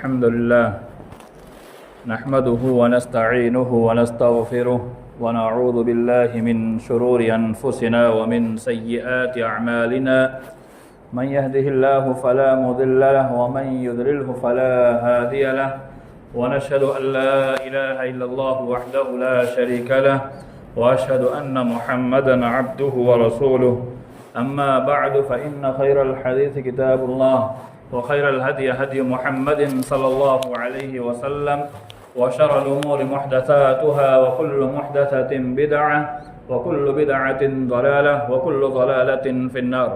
अल्हम्दुलिल्लाह नहमदुहु व नस्तईनुहु व नस्तगफिरुह व नऊज़ु बिल्लाहि मिन शुरूरि अनफुसिना व मिन सय्यिआति अअमालिना मन यहदिहिल्लाहु फला मुदिल्ल लहु व मन युद्लिल्हु फला हादिय लहु व नशहदु अन ला इलाहा इल्लल्लाहु वहदहु ला शरीका लहु व अशहदु अन्न मुहम्मदन अब्दुहु व रसूलुहु अम्मा बअदु फ़इन्न खैरल हदीस किताबुल्लाह व खैरल हदी हदी मुहम्मदिन सल्लल्लाहु अलैहि वसल्लम व शर्रल उमूरि मुहदसातुहा व कुल्लु मुहदसतिन बिदअह व कुल्लु बिदअतिन ज़लालह व कुल्लु ज़लालतिन फिन्नार।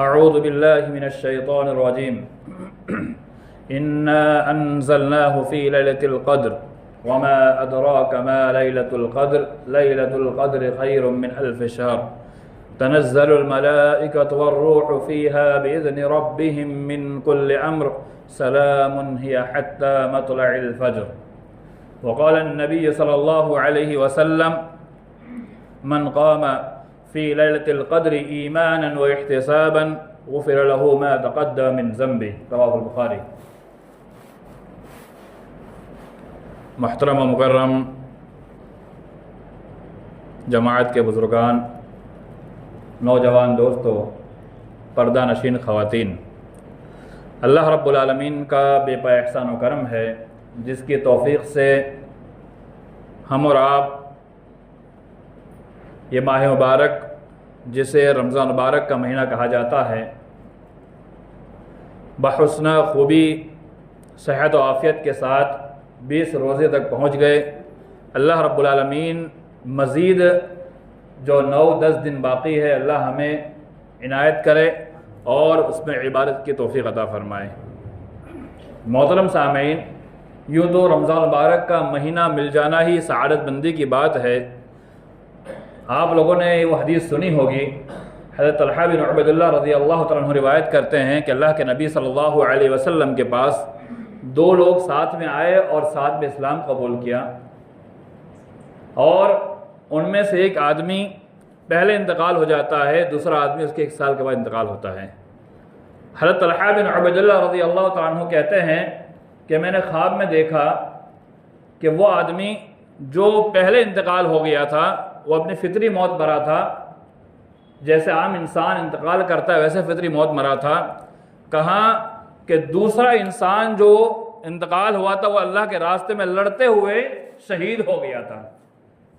अऊज़ु बिल्लाहि मिनश शैतानिर रजीम। इन्ना अंज़लनाहु फ़ी लैलतिल क़द्र व मा अदराक मा लैलतुल क़द्र लैलतुल क़द्रि खैरुम मिन अल्फ़ि शहर तनज़्ज़लुल मलाइकतु वर्रूहु फ़ीहा बिइज़्नि रब्बिहिम मिन कुल्लि अम्र सलामुन हिय हत्ता मत्लइल फ़ज्र। वक़ाल अन्नबी सल्लल्लाहु अलैहि वसल्लम मन क़ाम फ़ी लैलतिल क़द्रि ईमानन व इह्तिसाबन गुफ़िर लहु मा तक़द्दम मिन ज़ंबिही। रवाहुल बुख़ारी। मुहतरम व मुकर्रम जमाअत के बुज़ुर्गान, नौजवान दोस्तों, पर्दा नशीन ख़वातीन, अल्लाह रब्बुल आलमीन का बेपा एहसान व करम है जिसकी तौफ़ीक़ से हम और आप ये माह मुबारक जिसे रमज़ान मुबारक का महीना कहा जाता है बहुस्न खूबी सेहत व आफ़ियत के साथ 20 रोज़े तक पहुँच गए। अल्लाह रब्बुल आलमीन मज़ीद जो 9-10 दिन बाकी है अल्लाह हमें इनायत करे और उसमें इबादत की तौफ़ीक़ अता फ़रमाए। मोहतरम सामीन, यूँ तो रमज़ान मुबारक का महीना मिल जाना ही सआदत बंदी की बात है। आप लोगों ने वो हदीस सुनी होगी, हज़रत तलहा बिन उबैदुल्लाह रज़ियल्लाहु तआला अन्हु रिवायत करते हैं कि अल्लाह के नबी सल्लल्लाहु अलैहि वसल्लम के पास 2 लोग साथ में आए और साथ में इस्लाम कबूल किया और उनमें से एक आदमी पहले इंतकाल हो जाता है, दूसरा आदमी उसके 1 साल के बाद इंतकाल होता है। हज़रत तलहा बिन उबैदुल्लाह रज़ियल्लाहु तआला अन्हु कहते हैं कि मैंने ख्वाब में देखा कि वो आदमी जो पहले इंतकाल हो गया था वो अपनी फितरी मौत मरा था, जैसे आम इंसान इंतकाल करता है वैसे फितरी मौत मरा था। कहा कि दूसरा इंसान जो इंतकाल हुआ था वो अल्लाह के रास्ते में लड़ते हुए शहीद हो गया था।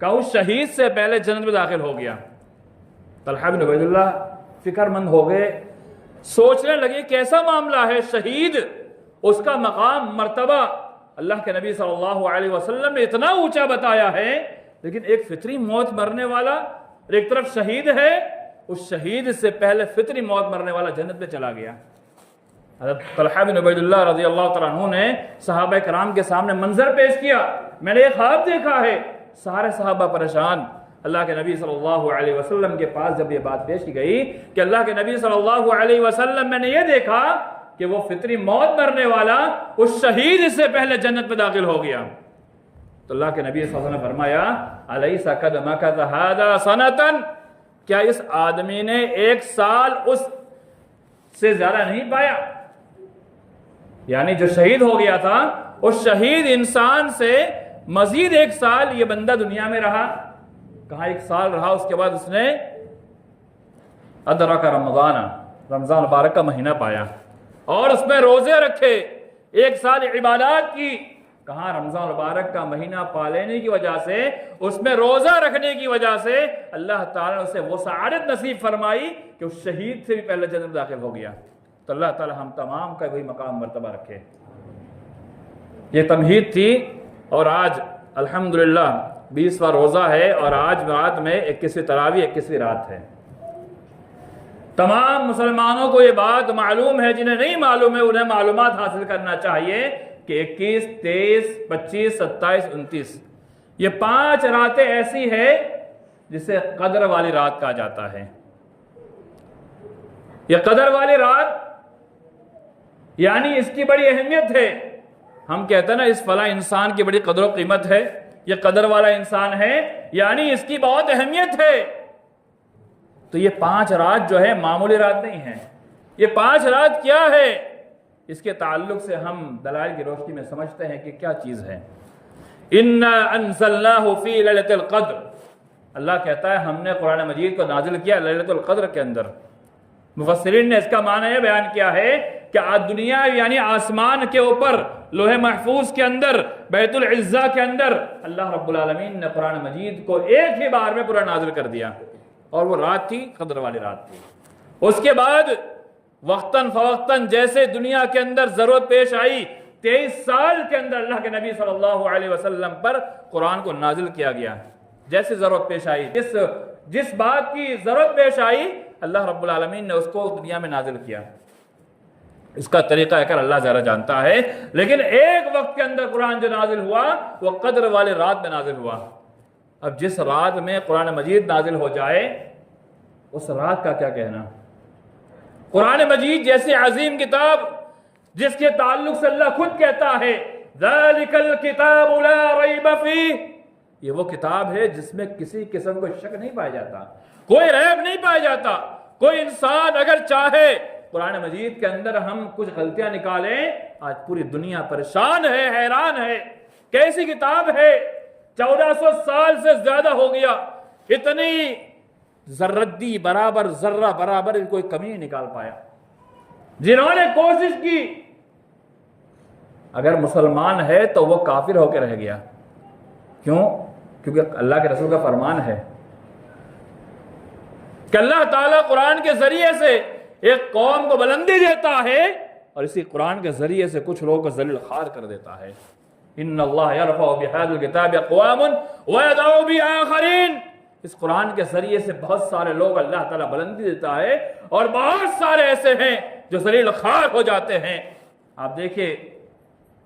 कहा उस शहीद से पहले जन्नत में दाखिल हो गया। तलहा बिन उबैदुल्लाह फिक्रमंद हो गए, सोचने लगे कैसा मामला है, शहीद उसका मकाम मर्तबा अल्लाह के नबी सल्लल्लाहु अलैहि वसल्लम ने इतना ऊंचा बताया है, लेकिन एक फितरी मौत मरने वाला एक तरफ शहीद है, उस शहीद से पहले फितरी मौत मरने वाला जन्नत में चला गया। हज़रत तलहा बिन उबैदुल्लाह रज़ियल्लाहु तआला अन्हु ने सहाबा कराम के सामने मंजर पेश किया, मैंने एक ख्वाब देखा है। सारे सहाबा परेशान। अल्लाह के नबी सल्लल्लाहु अलैहि वसल्लम के पास जब ये बात पेश की गई कि अल्लाह के नबी सल्लल्लाहु अलैहि वसल्लम, मैंने ये देखा कि वो फितरी मौत मरने वाला उस शहीद से पहले जन्नत में दाखिल हो गया, तो अल्लाह के नबी सल्लल्लाहु अलैहि वसल्लम ने फरमाया अलैसा कद मकथ हादा सनतन, क्या इस आदमी ने 1 साल उस से ज्यादा नहीं पाया? यानी जो शहीद हो गया था उस शहीद इंसान से मजीद 1 साल ये बंदा दुनिया में रहा। कहा 1 साल रहा, उसके बाद उसने अदरक रमज़ान मुबारक का महीना पाया और उसमें रोजे रखे, 1 साल इबादत की। कहा रमज़ान मुबारक का महीना पा लेने की वजह से, उसमें रोजा रखने की वजह से अल्लाह ताला ने उसे वो सआदत नसीब फरमाई कि उस शहीद से भी पहले जन्नत में दाखिल हो गया। तो अल्लाह ताला हम तमाम का वही मकाम मर्तबा रखे। ये तमहीद थी और आज अल्हम्दुलिल्लाह 20वां रोज़ा है और आज रात में 21वीं तरावी 21वीं रात है। तमाम मुसलमानों को ये बात मालूम है, जिन्हें नहीं मालूम है उन्हें मालूमात हासिल करना चाहिए कि 21, 23, 25, 27, 29 ये 5 रातें ऐसी है जिसे कदर वाली रात कहा जाता है। यह कदर वाली रात यानी इसकी बड़ी अहमियत है। हम कहते हैं ना इस फला इंसान की बड़ी कदर कीमत है, ये कदर वाला इंसान है यानी इसकी बहुत अहमियत है। तो ये 5 रात जो है मामूली रात नहीं है। ये 5 रात क्या है? इसके ताल्लुक से हम दलाइल की रोशनी में समझते हैं कि क्या चीज़ है। इन्ना अंज़लनाहु फी लैलतिल क़द्र, अल्लाह कहता है हमने कुरान मजीद को नाजिल किया लैलतुल क़द्र के अंदर। मुफस्सिरीन ने इसका माना यह बयान किया है कि दुनिया यानी आसमान के ऊपर लोहे महफूज के अंदर बैतुल इज़्ज़ा के अंदर अल्लाह रब्बुल आलमीन ने कुरान मजीद को एक ही बार में पूरा नाजिल कर दिया, और वो रात थी क़द्र वाली रात थी। उसके बाद वक्तन फवक्तन जैसे दुनिया के अंदर जरूरत पेश आई, 23 साल के अंदर अल्लाह के नबी सल्लल्लाहु अलैहि वसल्लम पर कुरान को नाजिल किया गया। जैसे जरूरत पेश आई, जिस बात की जरूरत पेश आई अल्लाह रब्बुल आलमीन ने उसको दुनिया में नाजिल किया। इसका तरीका है अल्लाह ज़रा जानता है, लेकिन एक वक्त के अंदर कुरान जो नाजिल हुआ वो क़द्र वाली रात में नाजिल हुआ। अब जिस रात में कुरान मजीद नाजिल हो जाए उस रात का क्या कहना। कुरान मजीद जैसी अजीम किताब जिसके ताल्लुक से अल्लाह खुद कहता है ज़ालिकल किताबु ला रैब फीह, ये वो किताब है जिसमें किसी किस्म को शक नहीं पाया जाता, कोई रैब नहीं पाया जाता। कोई इंसान अगर चाहे कुरान मजीद के अंदर हम कुछ गलतियां निकालें, आज पूरी दुनिया परेशान है, हैरान है। कैसी किताब है, 1400 साल से ज्यादा हो गया, इतनी जर्रद्दी बराबर जर्रा बराबर कोई कमी नहीं निकाल पाया। जिन्होंने कोशिश की, अगर मुसलमान है तो वो काफिर होकर रह गया। क्यों? क्योंकि अल्लाह के रसूल का फरमान है कि अल्लाह ताला कुरान के जरिए से एक कौम को बुलंदी देता है और इसी कुरान के जरिए से कुछ लोगों को जलील खार कर देता है। इन्नल्लाह यरफ़उ बिहाज़िल किताबि अक़वामन व यदउ बिआख़रीन, इस कुरान के जरिए से बहुत सारे लोग अल्लाह ताला बुलंदी देता है और बहुत सारे ऐसे हैं जो जलील खार हो जाते हैं। आप देखिए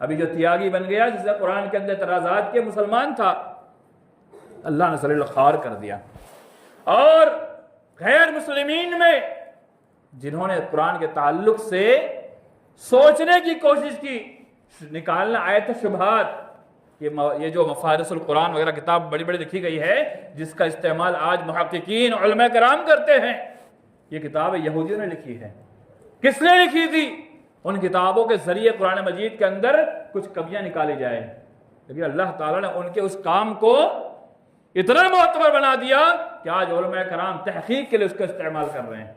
अभी जो त्यागी बन गया, जिसने कुरान के अंदर तराजात के मुसलमान था, अल्लाह ने जलील खार कर दिया। और गैर मुस्लिमीन में जिन्होंने कुरान के ताल्लुक से सोचने की कोशिश की, निकालना आयत शुबहात, ये जो मफारिसुल कुरान वगैरह किताब बड़ी बड़ी लिखी गई है जिसका इस्तेमाल आज मुहक्किकीन उलमा कराम करते हैं, ये किताब यहूदियों ने लिखी है। किसने लिखी थी? उन किताबों के जरिए कुरान मजीद के अंदर कुछ कमियां निकाली जाए, लेकिन अल्लाह ताला ने उनके उस काम को इतना मोतबर बना दिया कि आज उलमा कराम तहकीक के लिए उसका इस्तेमाल कर रहे हैं।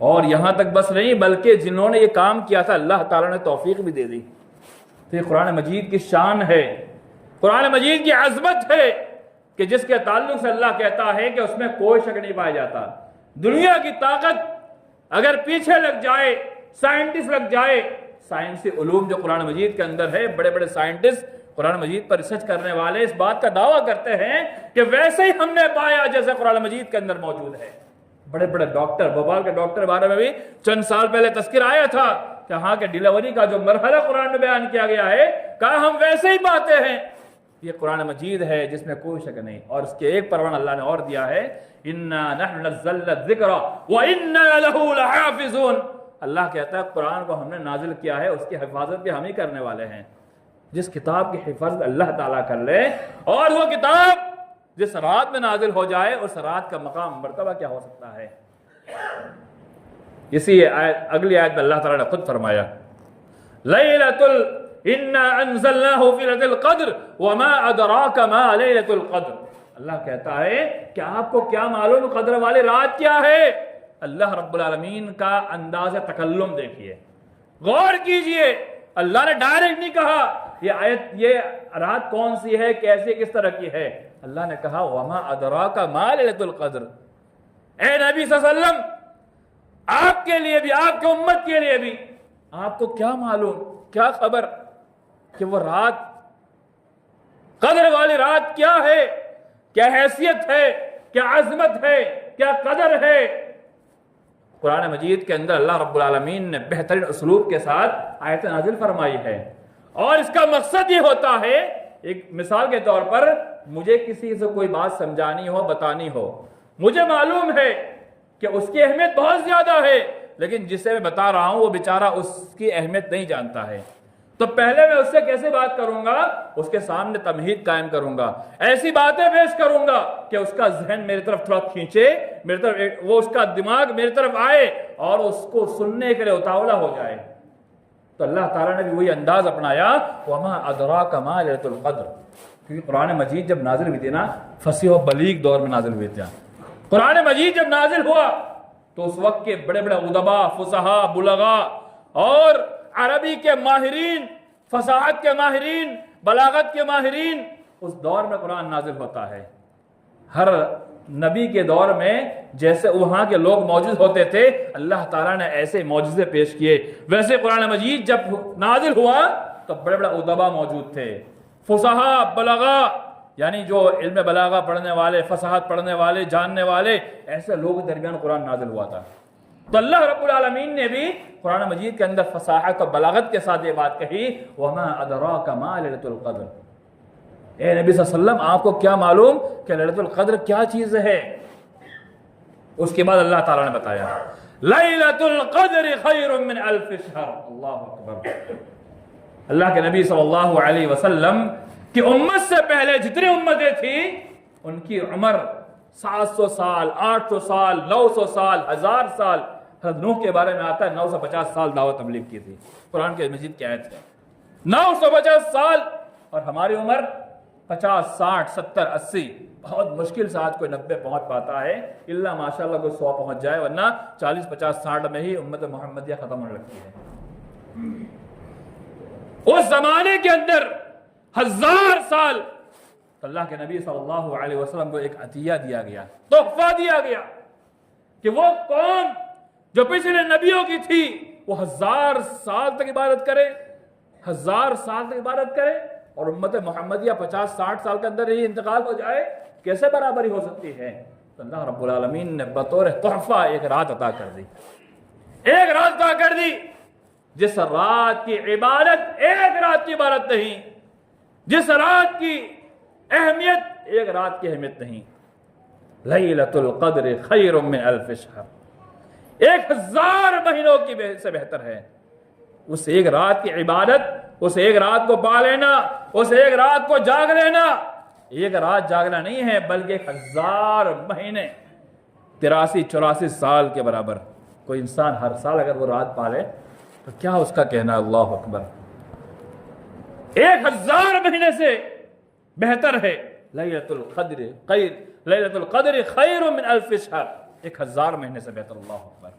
और यहां तक बस नहीं, बल्कि जिन्होंने ये काम किया था अल्लाह ताला ने तौफीक भी दे दी। तो ये कुरान मजीद की शान है, कुरान मजीद की अजमत है कि जिसके ताल्लुक से अल्लाह कहता है कि उसमें कोई शक नहीं पाया जाता। दुनिया की ताकत अगर पीछे लग जाए, साइंटिस्ट लग जाए, साइंसी उलूम जो कुरान मजीद के अंदर है, बड़े बड़े साइंटिस्ट कुरान मजीद पर रिसर्च करने वाले इस बात का दावा करते हैं कि वैसे ही हमने पाया जैसे कुरान मजीद के अंदर मौजूद है। बड़े बड़े डॉक्टर, भोपाल के डॉक्टर बारे में भी चंद साल पहले तस्किर आया था कि हाँ के डिलीवरी का जो मरहला कुरान में बयान किया गया है, कहा हम वैसे ही पाते हैं। ये कुरान मजीद है जिसमें कोई शक नहीं। और इसके एक परवान अल्लाह ने और दिया है, इन्ना नहनु नज़्ज़लना ज़िक्रा व इन्ना लहू लहाफ़िज़ून। अल्लाह कहता है कुरान को हमने नाजिल किया है, उसकी हिफाजत भी हम ही करने वाले हैं। जिस किताब की हिफाजत अल्लाह ताला कर ले, और वो किताब जिस रात में नाजिल हो जाए, उस रात का मकाम मर्तबा क्या हो सकता है। इसी अगली आयत में अल्लाह ताला ने खुद फरमाया, लैलतुल इन्ना अंज़लनाहु फी लैलतिल क़द्र व मा अदराका मा लैलतुल क़द्र। अल्लाह कहता है कि आपको क्या मालूम क़द्र वाली रात क्या है। अल्लाह रब्बुल आलमीन का अंदाज़ तकल्लुम देखिए, गौर कीजिए। अल्लाह ने डायरेक्ट नहीं कहा ये आयत, ये रात कौन सी है, कैसे, किस तरह की है। अल्लाह ने कहा वमा अदराका मा लैलतुल क़द्र। ए नबी सल्लल्लाहु अलैहि वसल्लम, आपके लिए भी, आपके उम्मत के लिए भी, आपको क्या मालूम, क्या खबर कि वो रात, कदर वाली रात क्या है, क्या हैसियत है, क्या अजमत है, क्या कदर है। कुरान मजीद के अंदर अल्लाह रब्बुल आलमीन ने बेहतरीन उसलूब के साथ आयत नाजिल फरमाई है, और इसका मकसद ये होता है, एक मिसाल के तौर पर मुझे किसी से कोई बात समझानी हो, बतानी हो, मुझे मालूम है कि उसकी अहमियत बहुत ज्यादा है, लेकिन जिसे मैं बता रहा हूं वो बेचारा उसकी अहमियत नहीं जानता है। तो पहले मैं उससे कैसे बात करूंगा? उसके सामने तमहीद कायम करूंगा, ऐसी बातें पेश करूंगा कि उसका जहन मेरी तरफ थोड़ा खींचे, मेरी तरफ वो उसका दिमाग मेरी तरफ आए और उसको सुनने के लिए उतावला हो जाए। तो अल्लाह ताला ने भी वही अंदाज अपनाया, वमा अदराका मा लैलतुल क़द्र, क्योंकि कुरान मजीद जब नाजिल हुई थी ना, फसीह और बलीग दौर में नाजिल हुई थी। कुरान मजीद जब नाजिल हुआ तो उस वक्त के बड़े बड़े उदबा, फुसहा, बुलगा और अरबी के माहिरीन, फसाहत के माहिरीन, बलागत के माहिरीन, उस दौर में कुरान नाजिल होता है। हर नबी के दौर में जैसे वहां के लोग मौजूद होते थे, अल्लाह ताला ने ऐसे मौजूदे पेश किए। वैसे कुरान मजीद जब नाजिल हुआ तो बड़े बड़े उदबा मौजूद थे, फुसहा, बलागा, यानी जो इल्म बलागा पढ़ने वाले, फसाहत पढ़ने वाले, जानने वाले, ऐसे लोगों के दरमियान कुरान नाजिल हुआ था। तो अल्लाह रब्बुल आलमीन ने भी कुरान मजीद के अंदर फसाहत और बलागत के साथ ये बात कही, वमा अदराका मा लैलतुल क़द्र, ए नबी सल्लल्लाहु अलैहि वसल्लम आपको क्या मालूम कि लैलतुल क़द्र क्या चीज है? उसके बाद अल्लाह ताला ने बताया, लैलतुल क़द्र खैरुम मिन अल्फ शहर। अल्लाहु अकबर। अल्लाह के नबी सल्लल्लाहु अलैहि वसल्लम की उम्मत से पहले जितनी उम्मतें थी, उनकी उम्र 700 साल, 800 साल, 900 साल, 1000 साल। हज़रत नूह के बारे में आता है 950 साल दावत तबलीग की थी। कुरान के मजीद की आयत है 950 साल, और हमारी उम्र 50, 60, 70, 80। बहुत मुश्किल से आज कोई 90 पहुंच पाता है, इल्ला माशाल्लाह कोई 100 पहुंच जाए, वरना 40, 50, 60 में ही उम्मत मोहम्मदिया खत्म होने लगती है। उस जमाने के अंदर 1000 साल अल्लाह के नबी सल्लल्लाहु अलैहि वसल्लम को एक अतिया दिया गया, तोहफा दिया गया कि वो कौम जो पिछले नबियों की थी वो 1000 साल तक इबादत करे, 1000 साल तक इबादत करे, और उम्मत मोहम्मदिया 50-60 साल के अंदर ही इंतकाल हो जाए। कैसे बराबरी हो सकती है? तो अल्लाह रब्बुल आलमीन ने बतौर तोहफा एक रात अता कर दी, एक रात अता कर दी, जिस रात की इबादत एक रात की इबादत नहीं, जिस रात की अहमियत एक रात की अहमियत नहीं। लैलतुल क़द्र खैरुम मिन अल्फ शहर, 1000 महीनों की से बेहतर है। उस एक रात की इबादत, उस एक रात को पा लेना, उस एक रात को जाग लेना, एक रात जागना नहीं है बल्कि 1000 महीने, 83-84 साल के बराबर। कोई इंसान हर साल अगर वो रात पाले तो क्या उसका कहना, अल्लाह अकबर। 1000 महीने से बेहतर है लैलतुल क़द्र खैरुम मिन अल्फ शहर, 1000 महीने से बेहतर। अल्लाह अकबर।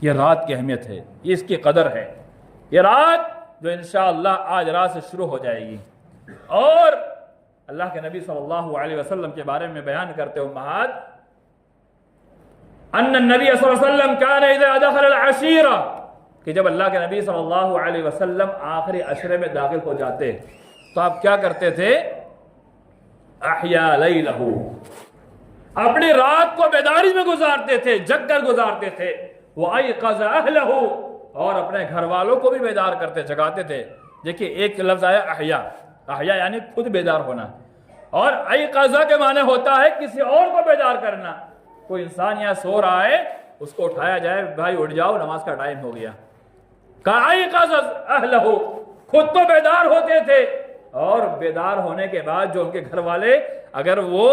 ये रात की अहमियत है, ये इसकी कदर है। ये रात जो इंशाअल्लाह आज रात से शुरू हो जाएगी। और अल्लाह के नबी सल्लल्लाहु अलैहि वसल्लम के बारे में बयान करते हो महाद, अन्ना नबी सल्लल्लाहु अलैहि वसल्लम कान इज़ा दखल अल अशीरा, कि जब अल्लाह के नबी सल्लल्लाहु अलैहि वसल्लम आखिरी अशरे में दाखिल हो जाते तो आप क्या करते थे? अहया लैलहू, अपनी रात को बेदारी में गुजारते थे, जग कर गुजारते थे। वो अयक़ज़ अहलहू, और अपने घर वालों को भी बेदार करते, जगाते थे। देखिए एक लफ्ज आया अहया, अहया यानी खुद बेदार होना, और अयक़ज़ के माने होता है किसी और को बेदार करना। कोई इंसान यहाँ सो रहा है, उसको उठाया जाए, भाई उठ जाओ नमाज का टाइम हो गया। कहा अयक़ज़ अहलहू, खुद तो बेदार होते थे, और बेदार होने के बाद जो उनके घर वाले अगर वो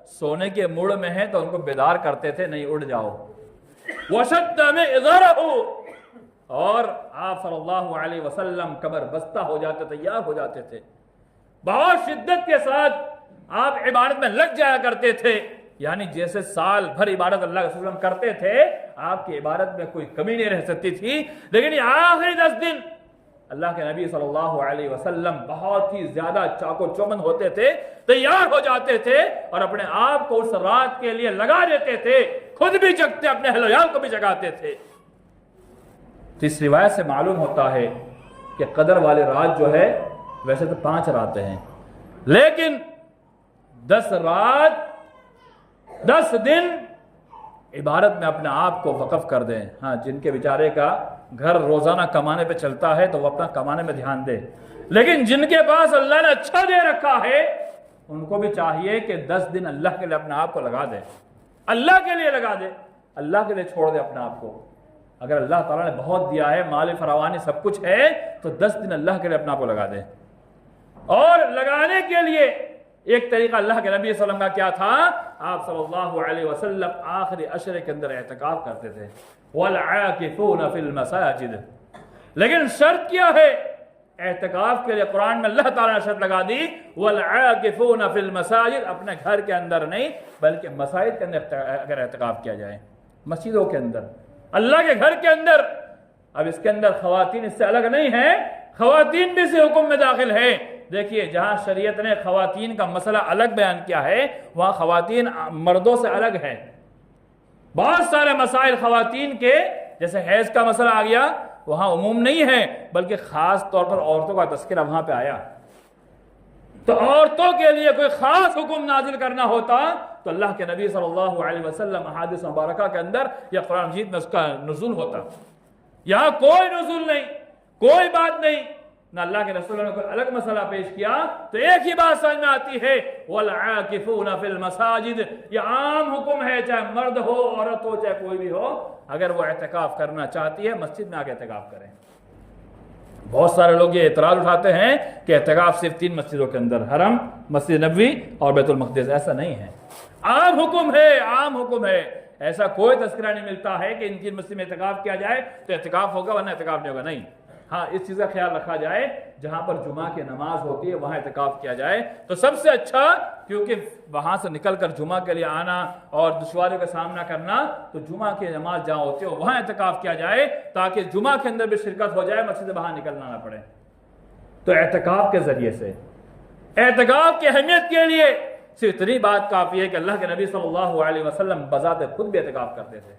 सोने के मूड में हैं तो उनको बेदार करते थे, नहीं उठ जाओ। वशद्द में इज़ारहू, और आप सल्लल्लाहु अलैहि वसल्लम कमर बस्ता हो जाते, तैयार हो जाते थे। बहुत शिद्दत के साथ आप इबादत में लग जाया करते थे, यानी जैसे साल भर इबादत अल्लाह के रसूल करते थे, आपकी इबादत में कोई कमी नहीं रह सकती थी। लेकिन ये आखिरी 10 दिन अल्लाह के नबी सल्लल्लाहु अलैहि वसल्लम बहुत ही ज्यादा चाको चौबंद होते थे, तैयार हो जाते थे, और अपने आप को उस रात के लिए लगा देते थे, खुद भी जगते, अपने अहल को भी जगाते थे। तो इस रिवायत से मालूम होता है कि कदर वाली रात जो है, वैसे तो 5 रातें हैं, लेकिन 10 रात 10 दिन इबादत में अपने आप को वक़फ़ कर दें। हाँ, जिनके बेचारे का घर रोजाना कमाने पे चलता है तो वो अपना कमाने में ध्यान दे, लेकिन जिनके पास अल्लाह ने अच्छा दे रखा है उनको भी चाहिए कि 10 दिन अल्लाह के लिए अपने आप को लगा दे, अल्लाह के लिए लगा दे, अल्लाह के लिए छोड़ दे अपने आप को। अगर अल्लाह ताला ने बहुत दिया है, माल फरावानी सब कुछ है, तो 10 दिन अल्लाह के लिए अपना को लगा दे। और लगाने के लिए एक तरीका अल्लाह के नबी सल्लल्लाहु अलैहि वसल्लम का क्या था, आप सल्लल्लाहु अलैहि वसल्लम आखिरी अशरे के अंदर एहतिकाफ करते थे, वल आकिफून फिल मसाजिद। लेकिन शर्त क्या है एहतिकाफ के लिए? कुरान में अल्लाह ताला ने शर्त लगा दी, वल आकिफून फिल मसाजिद, अपने घर के अंदर नहीं बल्कि मसाजिद के अंदर अगर एहतिकाफ किया जाए, मस्जिदों के अंदर, अल्लाह के घर के अंदर। अब इसके अंदर खवातीन इससे अलग नहीं है, खवातीन भी इसी हुक्म में दाखिल है। देखिए, जहां शरीयत ने खवातीन का मसला अलग बयान किया है, वहां खवातीन मर्दों से अलग है। बहुत सारे मसाइल खवातीन के, जैसे हैज का मसला आ गया, वहां उमूम नहीं है बल्कि खास तौर पर औरतों का तस्करा वहां पे आया। तो औरतों के लिए कोई खास हुक्म नाजिल करना होता तो अल्लाह के नबी सल्लल्लाहु अलैहि वसल्लम अहादीस मुबारका के अंदर या कुरान मजीद में उसका नुज़ूल होता। यहां कोई नुज़ूल नहीं, कोई बात नहीं, ना अल्लाह के रसूल ने कोई अलग मसला पेश किया। तो एक ही बात समझ में आती है, वल आकिफून फिल मसाजिद, ये आम हुक्म है, चाहे मर्द हो, औरत हो, चाहे कोई भी हो, अगर वो एहतिकाफ करना चाहती है मस्जिद में आके एहतिकाफ करें। बहुत सारे लोग ये एतराज उठाते हैं कि एहतिकाफ सिर्फ 3 मस्जिदों के अंदर, हरम, मस्जिद नबवी और बैतुल मक़दिस। ऐसा नहीं है, आम हुक्म है, आम हुक्म है। ऐसा कोई तस्करा नहीं मिलता है कि इन 3 मस्जिद में एहतिकाफ किया जाए तो एहतिकाफ होगा वरना एहतिकाफ नहीं होगा, नहीं। हाँ, इस चीज का ख्याल रखा जाए, जहां पर जुमा की नमाज होती है वहां एहतिकाफ किया जाए तो सबसे अच्छा, क्योंकि वहां से निकलकर जुमा के लिए आना और दुश्वारियों का सामना करना, तो जुमा की नमाज जहां होती है वहां एहतिकाफ किया जाए ताकि जुमा के अंदर भी शिरकत हो जाए, मस्जिद से बाहर निकलना ना पड़े। तो एहतिकाफ के जरिए से, एहतिकाफ की अहमियत के लिए सिर्फ इतनी बात काफी है कि अल्लाह के नबी सल्लल्लाहु अलैहि वसल्लम बजाते खुद भी एहतिकाफ करते थे।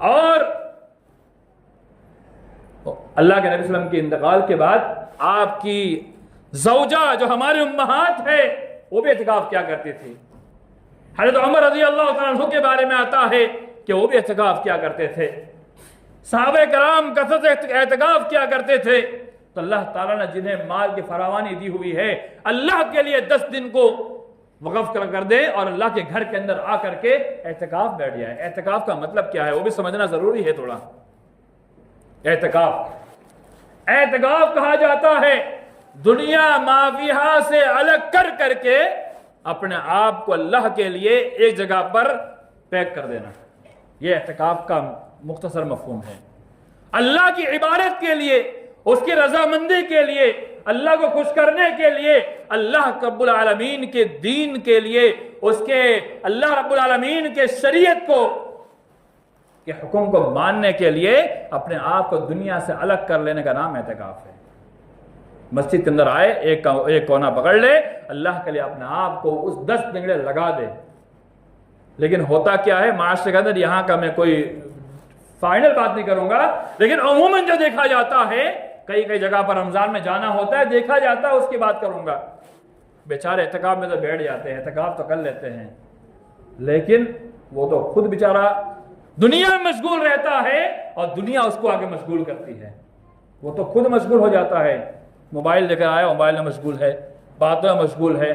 और अल्लाह के नबी सल्लम के इंतकाल के बाद आपकी ज़ौजा जो हमारी उम्महात है वो भी एहतिकाफ क्या करती थी। हज़रत उमर रज़ी अल्लाह तआला अन्हु के बारे में आता है कि वो भी एहतिकाफ क्या करते थे। सहाबे कराम कसरत एहतिकाफ क्या करते थे। तो अल्लाह ताला ने जिन्हें माल की फरावानी दी हुई है, अल्लाह के लिए 10 दिन को वक़फ़ कर दे और अल्लाह के घर के अंदर आकर के एहतिकाफ बैठ जाए। एहतिकाफ का मतलब क्या है वो भी समझना जरूरी है थोड़ा। एहतिकाफ, एहतिकाफ कहा जाता है दुनिया माफिया से अलग कर करके अपने आप को अल्लाह के लिए एक जगह पर पैक कर देना। यह एहतिकाफ का मुख्तसर मफहूम है। अल्लाह की इबादत के लिए, उसकी रजामंदी के लिए, अल्लाह को खुश करने के लिए, अल्लाह रब्बुल आलमीन के दीन के लिए, उसके अल्लाह रब्बुल आलमीन के शरीयत को के हुक्म को मानने के लिए अपने आप को दुनिया से अलग कर लेने का नाम एहतिकाफ है। मस्जिद के अंदर आए, एक कोना पकड़ ले, अल्लाह के लिए अपने आप को उस 10 दिनगड़े लगा दे। लेकिन होता क्या है माशरे के अंदर, यहां का मैं कोई फाइनल बात नहीं करूंगा, लेकिन अमूमन जो देखा जाता है, कई कई जगह पर रमजान में जाना होता है, देखा जाता है, उसकी बात करूंगा। बेचारे एहतिकाफ में तो बैठ जाते हैं, एहतिकाफ तो कर लेते हैं, लेकिन वो तो खुद बेचारा दुनिया में मशगूल रहता है और दुनिया उसको आगे मशगूल करती है। वो तो खुद मशगूल हो जाता है, मोबाइल लेकर आया, मोबाइल में मशगूल है, बातों में मशगूल है,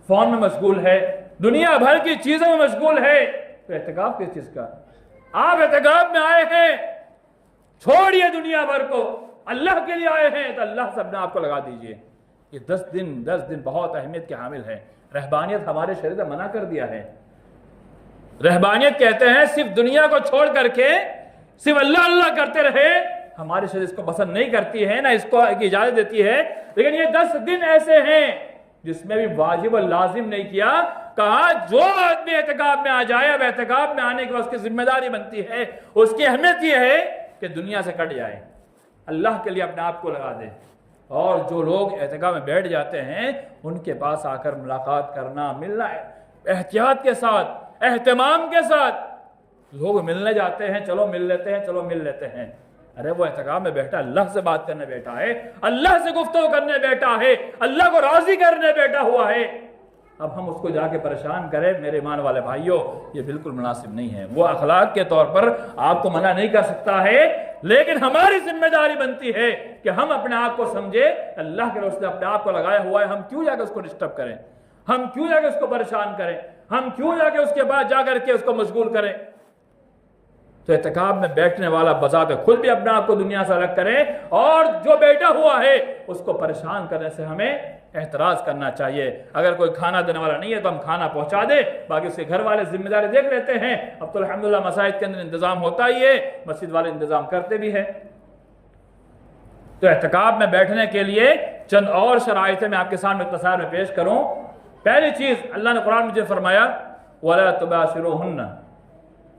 फोन में मशगूल है, दुनिया भर की चीजों में मशगूल है। तो एहतिकाफ किस चीज का? आप एहतिकाफ में आए हैं, छोड़िए दुनिया भर को, अल्लाह के लिए आए हैं तो अल्लाह से अपने आप को लगा दीजिए। ये 10 दिन बहुत अहमियत के हामिल है। रहबानियत हमारे शरीर ने मना कर दिया है। रहबानियत कहते हैं सिर्फ दुनिया को छोड़ करके सिर्फ अल्लाह अल्लाह करते रहे। हमारी शरीर इसको पसंद नहीं करती है, ना इसको इजाजत देती है। लेकिन ये 10 दिन ऐसे हैं जिसमें भी वाजिब और लाजिम नहीं किया। कहा जो आदमी एहतिकाफ में आ जाए, अब एहतिकाफ में आने के बाद उसकी जिम्मेदारी बनती है, उसकी अहमियत यह है कि दुनिया से कट जाए, अल्लाह के लिए अपने आप को लगा दे। और जो लोग एहतिकाफ में बैठ जाते हैं उनके पास आकर मुलाकात करना, मिलना, एहतियात के साथ, एहतमाम के साथ। लोग मिलने जाते हैं, चलो मिल लेते हैं, चलो मिल लेते हैं। अरे वो एहतिकाफ में बैठा, अल्लाह से बात करने बैठा है, अल्लाह से गुफ्तगू करने बैठा है, अल्लाह को राजी करने बैठा हुआ है। अब हम उसको जाके परेशान करें, मेरे ईमान वाले भाइयों, ये बिल्कुल मुनासिब नहीं है। वो अखलाक के तौर पर आपको मना नहीं कर सकता है, लेकिन हमारी जिम्मेदारी बनती है कि हम अपने आप को समझे, अल्लाह के रसूल ने अपने आप को लगाया हुआ है, हम क्यों जाकर उसको डिस्टर्ब करें, हम क्यों जाकर उसको परेशान करें, हम क्यों जाके उसके बाद जाकर के उसको मशगूल करें। तो एहतिकाफ में बैठने वाला बजाते खुद भी अपने आप को दुनिया से अलग करे, और जो बैठा हुआ है उसको परेशान करने से हमें एहतराज करना चाहिए। अगर कोई खाना देने वाला नहीं है तो हम खाना पहुंचा दे, बाकी उसके घर वाले जिम्मेदारी देख लेते हैं। अब तो अल्हम्दुलिल्लाह मसाजिद के अंदर इंतजाम होता ही है, मस्जिद वाले इंतजाम करते भी है। तो एहतिकाफ में बैठने के लिए चंद और शराइतें मैं आपके सामने मुख्तसर में पेश करूं। पहली चीज, अल्लाह ने कुरान में जो फरमाया वला तुबाशिरुहुन्ना,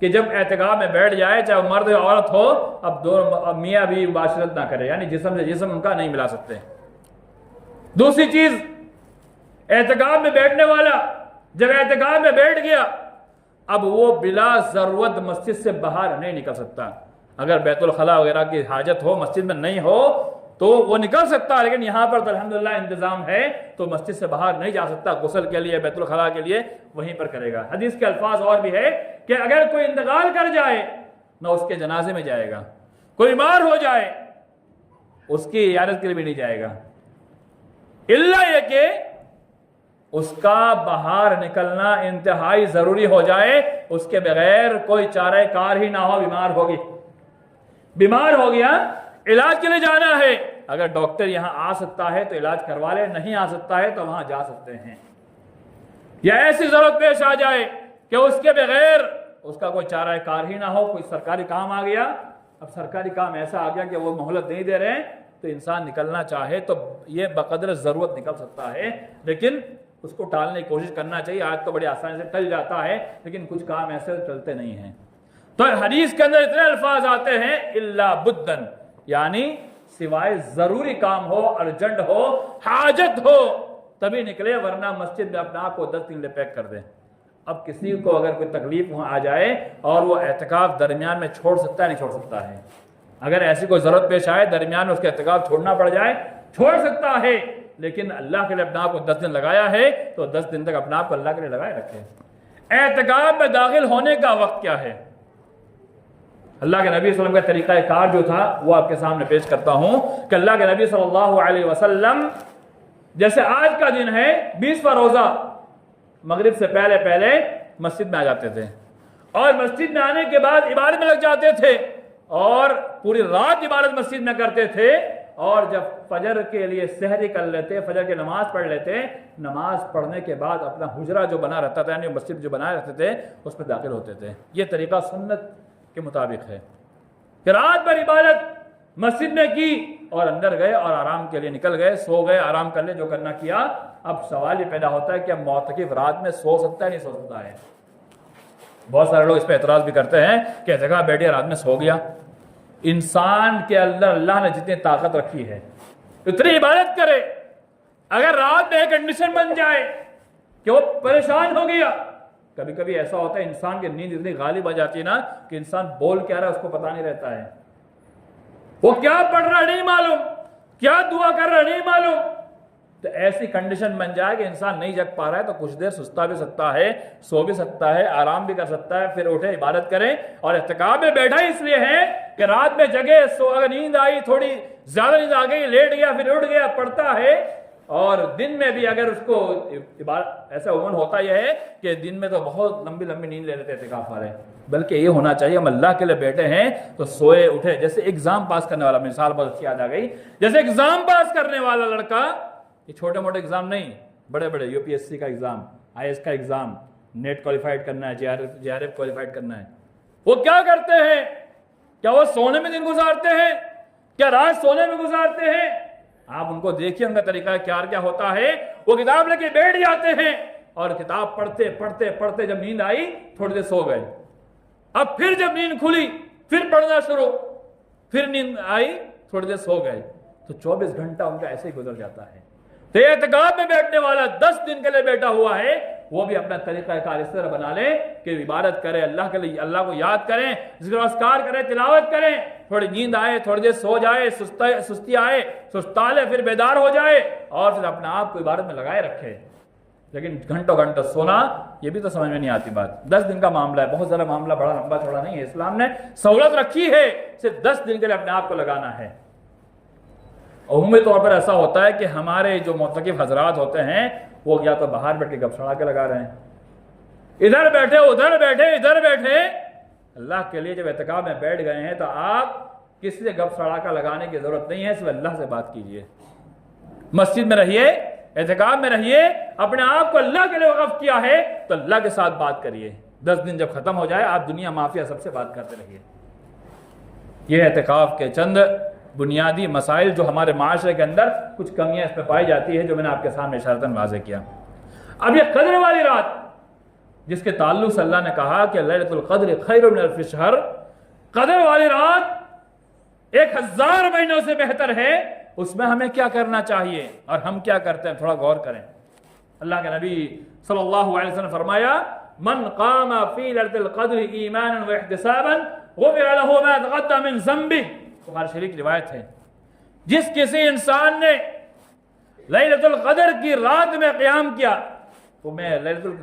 कि जब एहतिकाफ में बैठ जाए, चाहे वो मर्द या औरत हो, अब दो मियाँ भी मुबाशरत ना करे, यानी जिस्म से जिस्म उनका नहीं मिला सकते। दूसरी चीज, एहतिकाफ में बैठने वाला जब एहतिकाफ में बैठ गया, अब वो बिला जरूरत मस्जिद से बाहर नहीं निकल सकता। अगर बैतुल खला वगैरह की हाजत हो, मस्जिद में नहीं हो, तो वो निकल सकता है, लेकिन यहां पर तो अल्हम्दुलिल्लाह इंतजाम है, तो मस्जिद से बाहर नहीं जा सकता। गुस्ल के लिए, बैतुल खला के लिए वहीं पर करेगा। हदीस के अल्फाज और भी है कि अगर कोई इंतकाल कर जाए, ना उसके जनाजे में जाएगा, कोई बीमार हो जाए उसकी इयादत के लिए भी नहीं जाएगा, इल्ला ये कि उसका बाहर निकलना इंतहाई जरूरी हो जाए, उसके बगैर कोई चारे कार ही ना हो। बीमार हो गया, इलाज के लिए जाना है, अगर डॉक्टर यहां आ सकता है तो इलाज करवा ले, नहीं आ सकता है तो वहां जा सकते हैं। या ऐसी जरूरत पेश आ जाए कि उसके बगैर उसका कोई चारा कार ही ना हो, कोई सरकारी काम आ गया, अब सरकारी काम ऐसा आ गया कि वो मोहलत नहीं दे रहे हैं, तो इंसान निकलना चाहे तो ये बकदर जरूरत निकल सकता है, लेकिन उसको टालने की कोशिश करना चाहिए। आज तो बड़ी आसानी से टल जाता है, लेकिन कुछ काम ऐसे चलते नहीं हैं। तो हदीस के अंदर इतने अल्फाज आते हैं, इल्ला बुद्दन, यानी सिवाय जरूरी काम हो, अर्जेंट हो, हाजत हो, तभी निकले, वरना मस्जिद में अपने आप को 10 दिन पैक कर दे। अब किसी को अगर कोई तकलीफ वहां आ जाए और वो एहतिकाफ दरमियान में छोड़ सकता है, नहीं छोड़ सकता है। अगर ऐसी कोई जरूरत पेश आए, दरमियान में उसके एहतिकाफ छोड़ना पड़ जाए, छोड़ सकता है, लेकिन अल्लाह के लिए अपने आप को 10 दिन लगाया है, तो 10 दिन तक अपने आप को अल्लाह के लिए लगाए रखे। एहतिकाफ में दाखिल होने का वक्त क्या है? अल्लाह के नबी सल्लल्लाहु अलैहि वसल्लम का तरीका कार जो था वो आपके सामने पेश करता हूं कि अल्लाह के नबी सल्लल्लाहु अलैहि वसल्लम, जैसे आज का दिन है 20वां रोजा, मगरिब से पहले पहले मस्जिद में आ जाते थे, और मस्जिद में आने के बाद इबादत में लग जाते थे, और पूरी रात इबादत मस्जिद में करते थे, और जब फजर के लिए सहरी कर लेते, फजर की नमाज पढ़ लेते, नमाज पढ़ने के बाद अपना हुजरा जो बना रहता था, यानी मस्जिद जो बनाए रहते थे, उसमें दाखिल होते थे। ये तरीका सुन्नत के मुताबिक है कि रात भर इबादत मस्जिद में की और अंदर गए और आराम के लिए निकल गए, सो गए, आराम कर ले, जो करना किया। अब सवाल ये पैदा होता है कि अब मुअतकिफ रात में सो सकता है, नहीं सो सकता है? बहुत सारे लोग इस पर एतराज भी करते हैं कि जगह बैठे रात में सो गया। इंसान के अंदर अल्लाह ने जितनी ताकत रखी है उतनी इबादत करे। अगर रात में एक कंडीशन बन जाए कि वो परेशान हो गया, कभी कभी ऐसा होता है इंसान की नींद इतनी गालिब आ जाती है ना कि इंसान बोल क्या रहा है उसको पता नहीं रहता है, वो क्या पढ़ रहा है नहीं मालूम, क्या दुआ कर रहा है नहीं मालूम। तो ऐसी कंडीशन बन जाए कि इंसान नहीं जग पा रहा है, तो कुछ देर सुस्ता भी सकता है, सो भी सकता है, आराम भी कर सकता है, फिर उठे इबादत करे। और इत्तिकाफ में बैठा इसलिए है कि रात में जगे, सो अगर नींद आई, थोड़ी ज्यादा नींद आ गई, लेट गया, फिर उठ गया, पढ़ता है। और दिन में भी अगर उसको ऐसा उमन होता यह है कि दिन में तो बहुत लंबी लंबी नींद ले लेते इत्तिकाफ वाले, बल्कि ये होना चाहिए हम अल्लाह के लिए बैठे हैं तो सोए उठे। जैसे एग्जाम पास करने वाला, मिसाल बहुत अच्छी याद आ गई, जैसे एग्जाम पास करने वाला लड़का, ये छोटे मोटे एग्जाम नहीं, बड़े बड़े यूपीएससी का एग्जाम, आईएएस का एग्जाम, नेट क्वालिफाइड करना है, जेआरएफ क्वालिफाइड करना है, वो क्या करते हैं? क्या वो सोने में दिन गुजारते हैं? क्या रात सोने में गुजारते हैं? आप उनको देखिए, उनका तरीका क्या होता है। वो किताब लेके बैठ जाते हैं और किताब पढ़ते पढ़ते पढ़ते जब नींद आई थोड़ी देर सो गए, अब फिर जब नींद खुली फिर पढ़ना शुरू, फिर नींद आई थोड़ी देर सो गए, तो 24 घंटा उनका ऐसे ही गुजर जाता है। तो इत्तिकाफ में बैठने वाला 10 दिन के लिए बैठा हुआ है, वो भी अपना तरीका कार इस तरह बना ले कि इबादत करे, अल्लाह के लिए, अल्लाह को याद करें, जिक्र अस्कार करें, तिलावत करें, थोड़ी नींद आए, थोड़ी देर सो जाए, सुस्ती आए, सुस्ता ले, फिर बेदार हो जाए, और फिर अपने आप को इबादत में लगाए रखे। लेकिन घंटों घंटों सोना, ये भी तो समझ में नहीं आती बात। 10 दिन का मामला है, बहुत ज्यादा मामला बड़ा लंबा चौड़ा नहीं है। इस्लाम ने सहूलत रखी है, सिर्फ 10 दिन के लिए अपने आप को लगाना है। उम्मी तौर पर ऐसा होता है कि हमारे जो मुतकिफ हजरात होते हैं वो या तो बाहर बैठ के गपशड़ा के लगा रहे हैं, इधर बैठे उधर बैठे, इधर बैठे, अल्लाह के लिए जब एतकाफ में बैठ गए हैं तो आप किसी से गप सड़ाका लगाने की जरूरत नहीं है, सिर्फ अल्लाह से बात कीजिए। मस्जिद में रहिए, एतकाफ में रहिए, अपने आप को अल्लाह के लिए वक़्फ किया है तो अल्लाह के साथ बात करिए। 10 दिन जब खत्म हो जाए आप दुनिया माफिया सबसे बात करते रहिए। ये एतकाफ के चंद बुनियादी मसाइल जो हमारे माशरे के अंदर कुछ कमियां इसमें पाई जाती है, जो मैंने आपके सामने इशारतन वाज़ेह किया। अब ये कद्र वाली रात जिसके ताल्लुक से अल्लाह ने कहा कि लैलतुल क़द्र खैरुम मिन अल्फ़ि शहर, कद्र वाली रात 1000 महीनों से बेहतर है, उसमें हमें क्या करना चाहिए और हम क्या करते हैं, थोड़ा गौर करें। अल्लाह के नबी सल्लल्लाहु अलैहि वसल्लम फरमाया, मन क़ामा फ़ी लैलतिल क़द्र ईमानन व इहतिसाबन गुफ़िर लहू मा तक़द्दम मिन ज़ंबि। बुखारी शरीफ की रिवायत है, जिस किसी इंसान ने लैलतुल क़द्र की रात में क़याम किया, तो मैं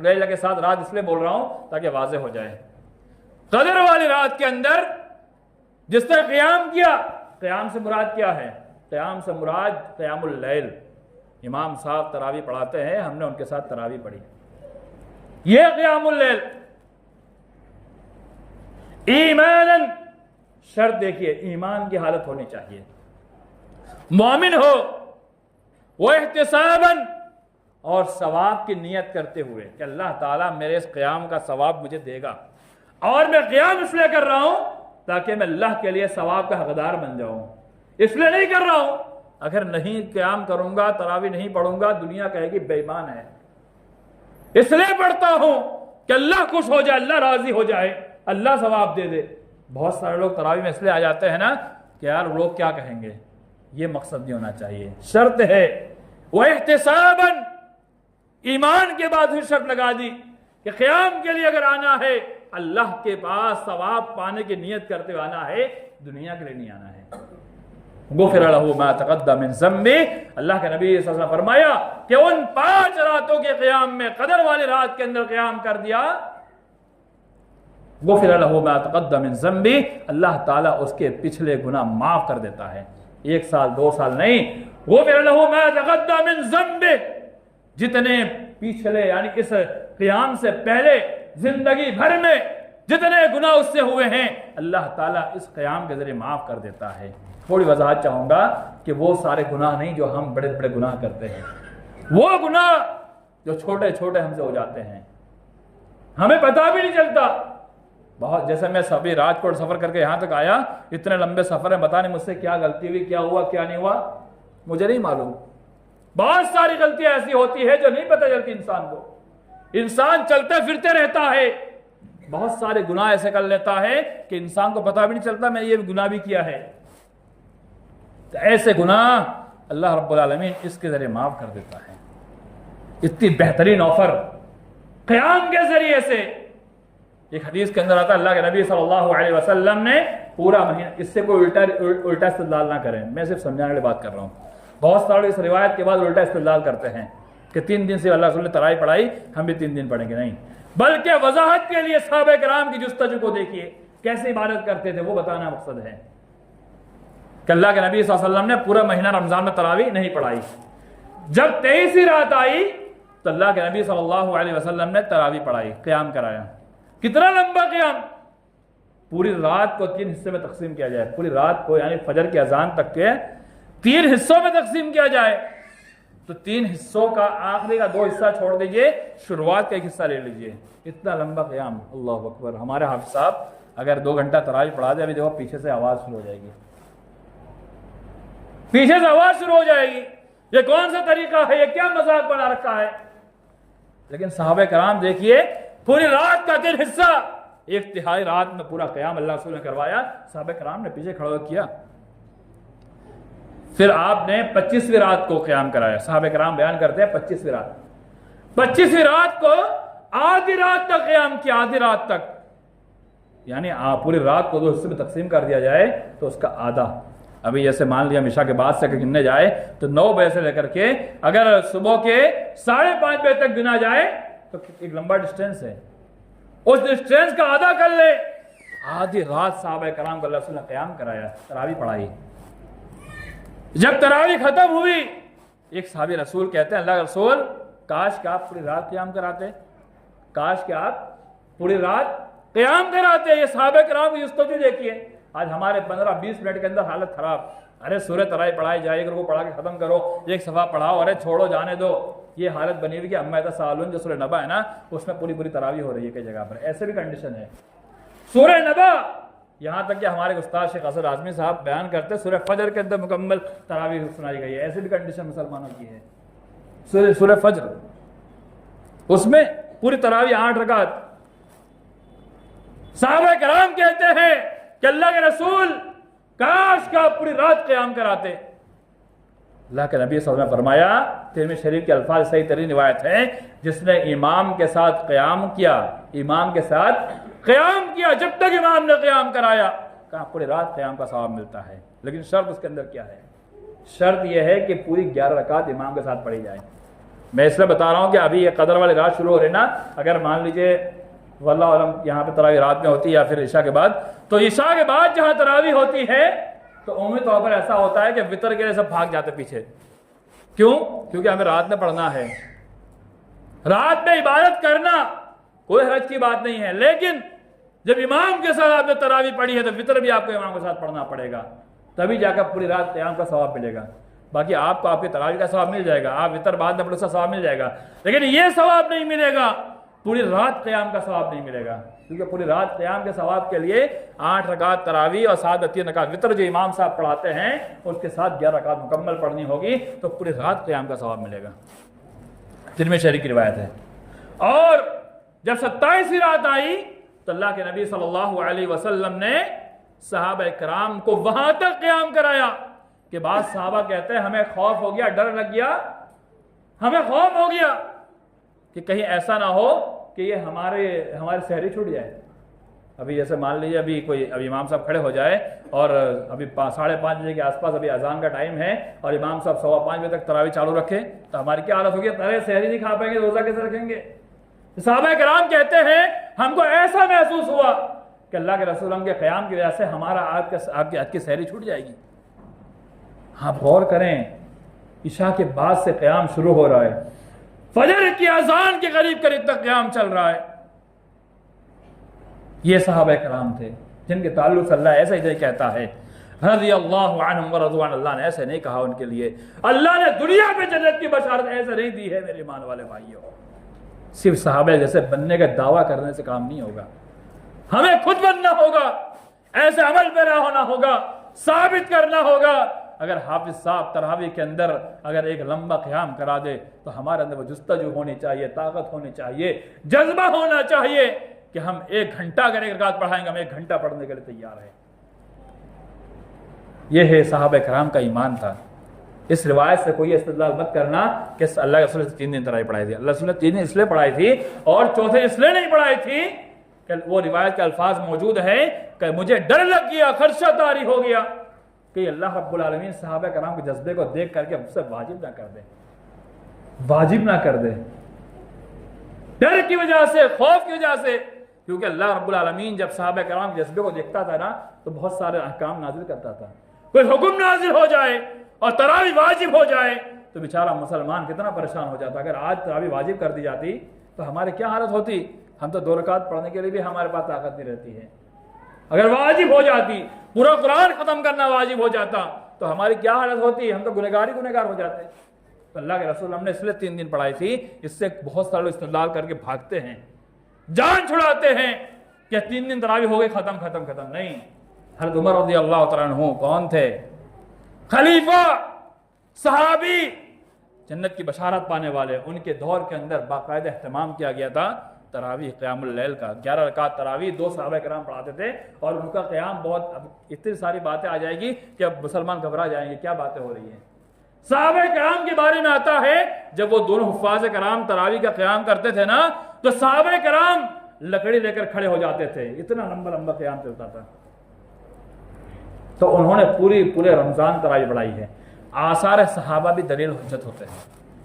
लैला के साथ रात इसलिए बोल रहा हूं ताकि वाज़ेह हो जाए, क़द्र वाली रात के अंदर जिसने क़याम किया, क़याम से मुराद क्या है? क़याम से मुराद क़यामुल लैल। इमाम साहब तरावी पढ़ाते हैं, हमने उनके साथ तरावी पढ़ी, ये क़यामुल लैल। ईमानन, शर्त देखिए, ईमान की हालत होनी चाहिए, मोमिन हो, वो इहतिसाबन, और सवाब की नियत करते हुए कि अल्लाह ताला मेरे इस क़याम का सवाब मुझे देगा, और मैं क़याम इसलिए कर रहा हूं ताकि मैं अल्लाह के लिए सवाब का हकदार बन जाऊं, इसलिए नहीं कर रहा हूं। अगर नहीं क़याम करूंगा, तरावी नहीं पढ़ूंगा, दुनिया कहेगी बेईमान है। इसलिए पढ़ता हूं कि अल्लाह खुश हो जाए, अल्लाह राजी हो जाए, अल्लाह सवाब दे दे। बहुत सारे लोग तरावी में इसलिए आ जाते हैं ना कि यार लोग क्या कहेंगे, ये मकसद नहीं होना चाहिए। शर्त है वह इहतिसाबन, ईमान के बाद फिर शर्त लगा दी कि क़याम के लिए अगर आना है, अल्लाह के पास सवाब पाने की नियत करते हुए आना है, दुनिया के लिए नहीं आना है। गुफ़िर लहू मा तक़द्दम मिन ज़ंबि, अल्लाह के नबी सल्लल्लाहु अलैहि वसल्लम फरमाया कि उन 5 रातों के क़याम में, क़द्र वाली रात के अंदर क़याम कर दिया, गुफ़िर लहू मा तक़द्दम मिन ज़ंबि, अल्लाह ताला उसके पिछले गुनाह माफ कर देता है। 1 साल 2 साल नहीं, गुफ़िर लहू मा तक़द्दम मिन ज़ंबि, जितने पिछले यानी इस क़याम से पहले जिंदगी भर में जितने गुनाह उससे हुए हैं, अल्लाह ताला इस क़याम के जरिए माफ कर देता है। थोड़ी वजाहत चाहूंगा कि वो सारे गुनाह नहीं जो हम बड़े बड़े गुनाह करते हैं, वो गुनाह जो छोटे छोटे हमसे हो जाते हैं, हमें पता भी नहीं चलता। बहुत, जैसे मैं सभी राजकोट सफर करके यहां तक आया, इतने लंबे सफर में बता नहीं मुझसे क्या गलती हुई, क्या हुआ क्या नहीं हुआ, मुझे नहीं मालूम। बहुत सारी गलतियां ऐसी होती है जो नहीं पता चलती इंसान को। इंसान चलते फिरते रहता है, बहुत सारे गुनाह ऐसे कर लेता है कि इंसान को पता भी नहीं चलता मैंने ये गुनाह भी किया है। तो ऐसे गुनाह अल्लाह रब्बुल आलमीन इसके जरिए माफ कर देता है। इतनी बेहतरीन ऑफर क़याम के जरिए से। एक हदीस के अंदर आता है, अल्लाह के नबी सल्लल्लाहु अलैहि वसल्लम ने पूरा महीना, इससे कोई उल्टा इस्तेदलाल ना करें, मैं सिर्फ समझाने वाली बात कर रहा हूं। बहुत सारे इस रिवायत के बाद उल्टा इस्तेदलाल करते हैं कि 3 दिन से अल्लाह रसूल ने तरावी पढ़ाई, हम भी 3 दिन पढ़ेंगे, नहीं, बल्कि वजाहत के लिए सहाबा किराम की जुस्तजू को देखिए, कैसे इबादत करते थे, वो बताना मकसद है कि अल्लाह के नबी सल्लल्लाहु अलैहि वसल्लम ने पूरा महीना रमजान में तरावी नहीं पढ़ाई। जब 23वीं रात आई तो अल्लाह के नबी सल्लल्लाहु अलैहि वसल्लम ने तरावी पढ़ाई, क़याम कराया। कितना लंबा क़याम, पूरी रात को 3 हिस्से में तकसीम किया जाए, पूरी रात को यानी फजर की अजान तक के 3 हिस्सों में तकसीम किया जाए। तो 3 हिस्सों का आखिरी का 2 हिस्सा छोड़ दीजिए, शुरुआत का 1 हिस्सा ले लीजिए, इतना लंबा क़याम। अल्लाह अकबर। हमारे हाफिज़ साहब अगर 2 घंटा तरावी पढ़ा दे, अभी देखो पीछे से आवाज शुरू हो जाएगी, पीछे से आवाज शुरू हो जाएगी, ये कौन सा तरीका है, ये क्या मजाक बना रखा है। लेकिन सहाबा कराम देखिए, पूरी रात का 3 हिस्सा, 1/3 रात में पूरा क़याम अल्लाह रसूल ने करवाया, सहाबा कराम ने पीछे खड़ा किया। फिर आपने 25वीं रात को क़याम कराया। सहाबा कराम बयान करते हैं 25वीं रात, 25वीं रात को आधी रात तक क़याम किया, आधी रात तक, यानी पूरी रात को 2 हिस्से में तकसीम कर दिया जाए तो उसका आधा, अभी जैसे मान लिया मिशा के बाद से गिनने जाए तो 9 बजे से लेकर के अगर सुबह के 5:30 बजे तक गिना जाए तो एक लंबा डिस्टेंस है, उस डिस्टेंस का आधा कर ले। आधी रात सहाबा कराम को अल्लाह रसूल ने क़याम कराया, तरावी पढ़ाई। जब तरावी खत्म हुई, एक सहाबी रसूल कहते हैं, अल्लाह रसूल काश कि आप पूरी रात क़याम कराते, काश कि आप पूरी रात क़याम कराते। ये सहाबा किराम की जुस्तजू देखिए। आज हमारे 15-20 मिनट के अंदर हालत खराब। अरे सूरह तरावी पढ़ाई जाए, एक रुकू पढ़ा के खत्म करो, एक सफ़ा पढ़ाओ, अरे छोड़ो जाने दो। ये हालत बनी हुई कि अम्मा सालून जो सूरह नबा है ना, उसमें पूरी पूरी तरावी हो रही है कई जगह पर। ऐसे भी कंडीशन है। सूरह नबा, यहाँ तक कि हमारे उस्ताद शेख असद आज़मी साहब बयान करते सूरह फजर के अंदर मुकम्मल तरावी सुनाई गई है। ऐसे भी कंडीशन मुसलमानों की है। सूरह फजर, उसमें पूरी तरावी 8 रकात। सहाबा किराम कहते हैं कि अल्लाह के रसूल काश का पूरी रात क़याम कराते। अल्लाह के नबी सल्लल्लाहु अलैहि वसल्लम ने फरमाया, तिरमिज़ी शरीफ के अल्फाज सही तरीन रिवायत है, जिसने इमाम के साथ क़याम किया, इमाम के साथ क़याम किया, जब तक इमाम ने क़याम कराया, कहा पूरी रात क़याम का सवाब मिलता है। लेकिन शर्त उसके अंदर क्या है? शर्त यह है कि पूरी 11 रकात इमाम के साथ पढ़ी जाए। मैं इसलिए बता रहा हूँ कि अभी ये कदर वाली रात शुरू हो रही ना, अगर मान लीजिए वल्लाह आलम यहाँ पे तरावी रात में होती है या फिर ईशा के बाद, तो ईशा के बाद जहाँ तरावी होती है तो उम्मीद तौर पर ऐसा होता है कि वितर के लिए सब भाग जाते पीछे। क्यों? क्योंकि हमें रात में पढ़ना है, रात में इबादत करना कोई हरज की बात नहीं है। लेकिन जब इमाम के साथ आपने तरावी पढ़ी है तो वितर भी आपको इमाम के साथ पढ़ना पड़ेगा, तभी जाकर पूरी रात क़याम का सवाब मिलेगा। बाकी आपको आपकी तरावी का सवाब मिल जाएगा, आप वितर बाद में पढ़ो उसका सवाब मिल जाएगा, लेकिन ये सवाब नहीं मिलेगा, पूरी रात क़याम का सवाब नहीं मिलेगा। क्योंकि पूरी रात क़याम के सवाब के लिए 8 रकात तरावी और 7 3 रकात वितर जो इमाम साहब पढ़ाते हैं उसके साथ 11 रकात मुकम्मल पढ़नी होगी, तो पूरी रात क़याम का सवाब मिलेगा। तिरमिज़ी शरीफ की रिवायत है। और जब 27वीं रात आई तो अल्लाह के नबी सल्लल्लाहु अलैहि वसल्लम ने सहाबा किराम को वहां तक क़याम कराया कि बाद सहाबा कहते हैं हमें खौफ हो गया, डर लग गया, हमें खौफ हो गया कि कहीं ऐसा ना हो कि ये हमारे सहरी छूट जाए। अभी जैसे मान लीजिए अभी इमाम साहब खड़े हो जाए और अभी 5:30 बजे के आसपास अभी अजान का टाइम है और इमाम साहब 5:15 बजे तक तरावी चालू रखे तो हमारी क्या हालत होगी? अरे सहरी नहीं खा पाएंगे, रोजा कैसे रखेंगे? सहाबा किराम कहते हैं हमको ऐसा महसूस हुआ कि अल्लाह के रसूल के क़याम की वजह से हमारा आज की सहरी छूट जाएगी। हाँ, गौर करें, ईशा के बाद से क़याम शुरू हो रहा है, फजर की अजान के करीब तक क़याम चल रहा है। ये सहाबा किराम थे जिनके ताल्लुक से अल्लाह ऐसा ही कहता है रज़ियल्लाहु अन्हुम व रज़ू अन्हु। अल्लाह ने ऐसे नहीं कहा उनके लिए, अल्लाह ने दुनिया में जन्नत की बशारत ऐसे नहीं दी है। मेरे ईमान वाले भाइयों, सिर्फ सहाबा जैसे बनने का दावा करने से काम नहीं होगा, हमें खुद बनना होगा, ऐसे अमल पे ना होना होगा, साबित करना होगा। अगर हाफिज साहब तरावी के अंदर अगर एक लंबा क़याम करा दे तो हमारे अंदर वो जुस्तजू होनी चाहिए, ताकत होनी चाहिए, जज्बा होना चाहिए कि हम 1 घंटा अगर 1 रकात पढ़ाएंगे, हम 1 घंटा पढ़ने के लिए तैयार है। यह है सहाबा किराम का ईमान था। इस रिवायत से कोई इस्तेदलाल मत करना कि अल्लाह के रसूल ने 3 दिन तरावी पढ़ाई थी। अल्लाह के रसूल ने 3 दिन इसलिए पढ़ाई थी और चौथे इसलिए नहीं पढ़ाई थी कि वो रिवायत के अल्फाज मौजूद है कि मुझे डर लग गया, खदशा तारी हो गया कि अल्लाह रब्बुल आलमीन सहाबा किराम के जज्बे को देख करके हमसे वाजिब ना कर दे, वाजिब ना कर दे, डर की वजह से, खौफ की वजह से। क्योंकि अल्लाह रब्बुल आलमीन जब सहाबा किराम के जज्बे को देखता था ना तो बहुत सारे अहकाम नाजिल करता था। कोई हुक्म नाजिल हो जाए और तरावी वाजिब हो जाए तो बेचारा मुसलमान कितना परेशान हो जाता। अगर आज तरावी वाजिब कर दी जाती तो हमारी क्या हालत होती? हम तो 2 रकात पढ़ने के लिए भी हमारे पास ताकत नहीं रहती है। अगर वाजिब हो जाती, पूरा कुरान खत्म करना वाजिब हो जाता तो हमारी क्या हालत होती? हम तो गुनहगार ही गुनहगार हो जाते। तो अल्लाह के रसूल हमने इसलिए 3 दिन पढ़ाई थी। इससे बहुत सारे लोग इस्तेदलाल करके भागते हैं, जान छुड़ाते हैं कि 3 दिन तरावी हो गई, खत्म नहीं। हज़रत उमर रज़ियल्लाहु तआला अन्हु कौन थे? खलीफा, सहाबी, जन्नत की बशारत पाने वाले। उनके दौर के अंदर बाकायदा एहतमाम किया गया था तरावी क़यामुल लैल का। 11 रकात तरावी 2 सहाबा किराम पढ़ाते थे और उनका क़याम बहुत, अब इतनी सारी बातें आ जाएगी कि अब मुसलमान घबरा जाएंगे, क्या बातें हो रही हैं। सहाबा किराम के बारे में आता है जब वो दोनों हुफ्फाज़ किराम तरावी का क़याम करते थे ना तो सहाबा किराम लकड़ी लेकर खड़े हो जाते थे, इतना लंबा क़याम चलता था। तो उन्होंने पूरे रमज़ान तरावी पढ़ाई है। आसार सहाबा भी दलील हुज्जत होते हैं।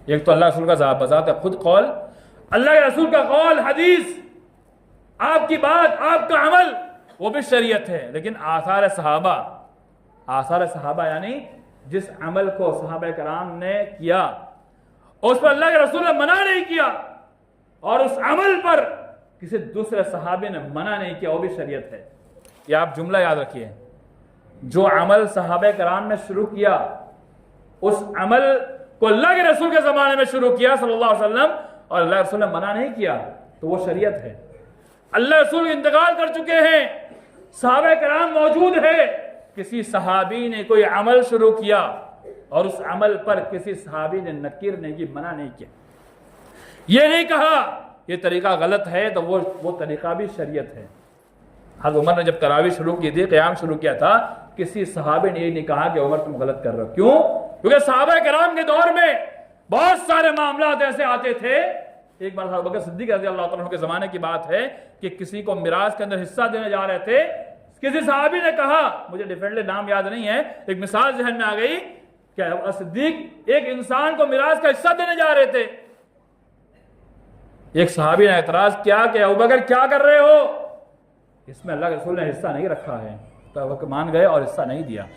एक तो अल्लाह रसूल का बज़ात खुद कौल, अल्लाह के रसूल का कौल, हदीस, आपकी बात, आपका अमल, वो भी शरीयत है। लेकिन आसार सहाबा यानी जिस अमल को सहाबा किराम ने किया उस पर अल्लाह के रसूल ने मना नहीं किया और उस अमल पर किसी दूसरे सहाबी ने मना नहीं किया, वो भी शरीयत है। ये आप जुमला याद रखिए, जो अमल सहाबे कराम ने शुरू किया, उस अमल को अल्लाह के रसूल के ज़माने में शुरू किया सल्लल्लाहु अलैहि वसल्लम, और अल्लाह रसूल ने मना नहीं किया, तो वो शरीयत है। अल्लाह रसूल इंतकाल कर चुके हैं, सहाबे कराम मौजूद है, किसी सहाबी ने कोई अमल शुरू किया और उस अमल पर किसी सहाबी ने नकीर नहीं की, मना नहीं किया, ये नहीं कहा ये तरीका गलत है, तो वो तरीका भी शरीयत है। हज़रत उमर ने जब तरावी शुरू की थी, क़याम शुरू किया था, किसी सहाबे ने ये नहीं कहा कि उमर तुम गलत कर रहे हो। क्यों? क्योंकि सहाबा कराम के दौर में बहुत सारे मामलात ऐसे आते थे। एक बार अबू बकर सिद्दीक़ रज़ी अल्लाह तआला अन्हु के ज़माने की बात है कि किसी को मिरास के अंदर हिस्सा देने जा रहे थे, किसी सहाबी ने कहा, मुझे डिफरेंटली नाम याद नहीं है, एक मिसाल जहन में आ गई कि अबू सिद्दीक़ एक इंसान को मिरास का हिस्सा देने जा रहे थे। एक सहाबी ने एतराज किया कि अबू बकर क्या कर रहे हो, इसमें अल्लाह के रसूल ने हिस्सा नहीं रखा है। तो अबू बकर मान गए और हिस्सा नहीं दिया।